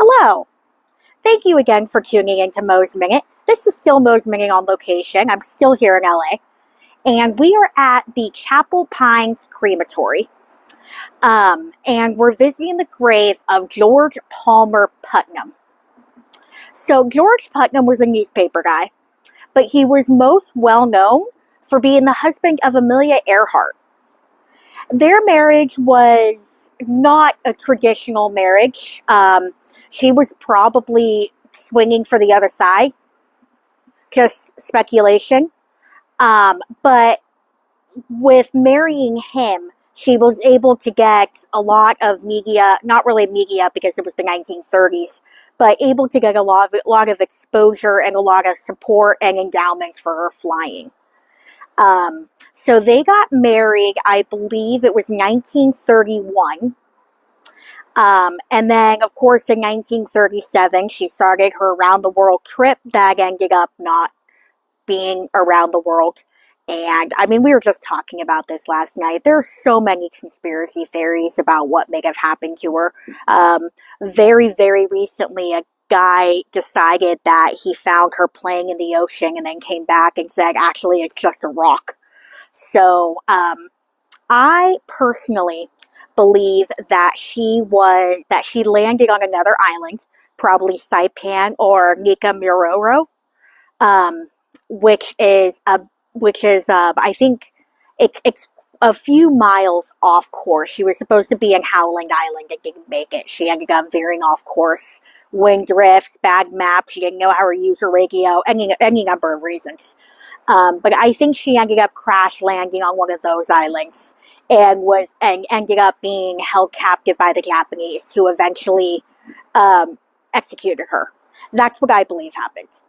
Hello. Thank you again for tuning into Mo's Minute. This is still Mo's Minute on location. I'm still here in LA. And we are at the Chapel Pines Crematory. And we're visiting the grave of George Palmer Putnam. So George Putnam was a newspaper guy, but he was most well known for being the husband of Amelia Earhart. Their marriage was not a traditional marriage. She was probably swinging for the other side. Just speculation. But with marrying him, she was able to get a lot of media, not really media because it was the 1930s, but able to get a lot of exposure and a lot of support and endowments for her flying. So they got married, I believe it was 1931. And then, of course, in 1937, she started her around the world trip that ended up not being around the world. And I mean, we were just talking about this last night. There are so many conspiracy theories about what may have happened to her. Very, very recently, a guy decided that he found her playing in the ocean and then came back and said, actually, it's just a rock. So, I personally believe that she landed on another island, probably Saipan or Nikamuroro, which is I think it's a few miles off course. She was supposed to be in Howland Island and didn't make it. She ended up veering off course, wind drifts, bad maps. She didn't know how to use her radio, any number of reasons. But I think she ended up crash landing on one of those islands and ended up being held captive by the Japanese, who eventually executed her. That's what I believe happened.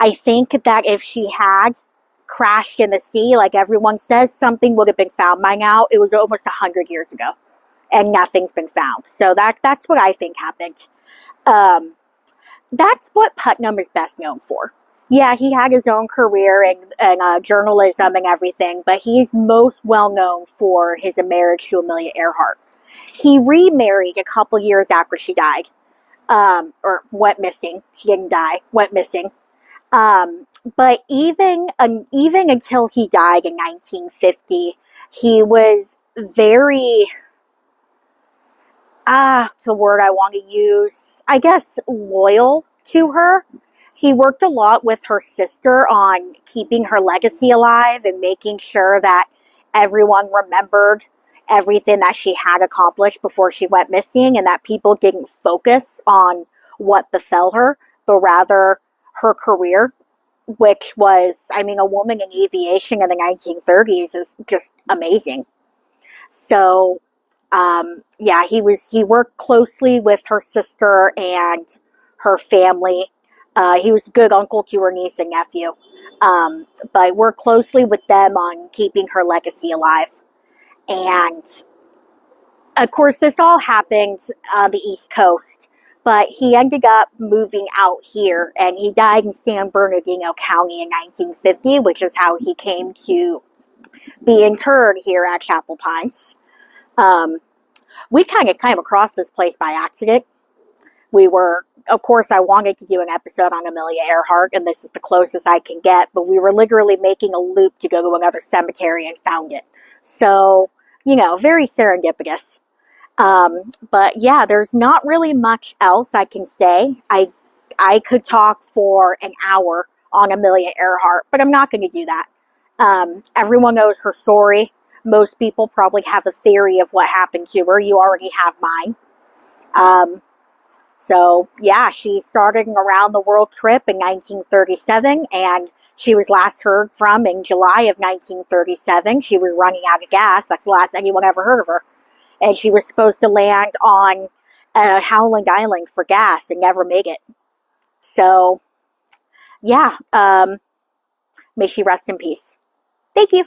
I think that if she had crashed in the sea, like everyone says, something would have been found by now. It was almost 100 years ago, and nothing's been found. So that's what I think happened. That's what Putnam is best known for. Yeah, he had his own career and journalism and everything, but he's most well known for his marriage to Amelia Earhart. He remarried a couple years after she died, or went missing. She didn't die, went missing. But even until he died in 1950, he was very, it's the word I want to use, I guess, loyal to her. He worked a lot with her sister on keeping her legacy alive and making sure that everyone remembered everything that she had accomplished before she went missing, and that people didn't focus on what befell her, but rather her career, which was, I mean, a woman in aviation in the 1930s is just amazing. So, yeah, he worked closely with her sister and her family. He was a good uncle to her niece and nephew, but worked closely with them on keeping her legacy alive. And, of course, this all happened on the East Coast, but he ended up moving out here, and he died in San Bernardino County in 1950, which is how he came to be interred here at Chapel Pines. We kind of came across this place by accident. Of course, I wanted to do an episode on Amelia Earhart, and this is the closest I can get, but we were literally making a loop to go to another cemetery and found it. So, very serendipitous. But yeah, there's not really much else I can say. I could talk for an hour on Amelia Earhart, but I'm not going to do that. Everyone knows her story. Most people probably have a theory of what happened to her. You already have mine. So, yeah, she started an around the world trip in 1937, and she was last heard from in July of 1937. She was running out of gas. That's the last anyone ever heard of her. And she was supposed to land on Howland Island for gas and never made it. So, yeah, may she rest in peace. Thank you.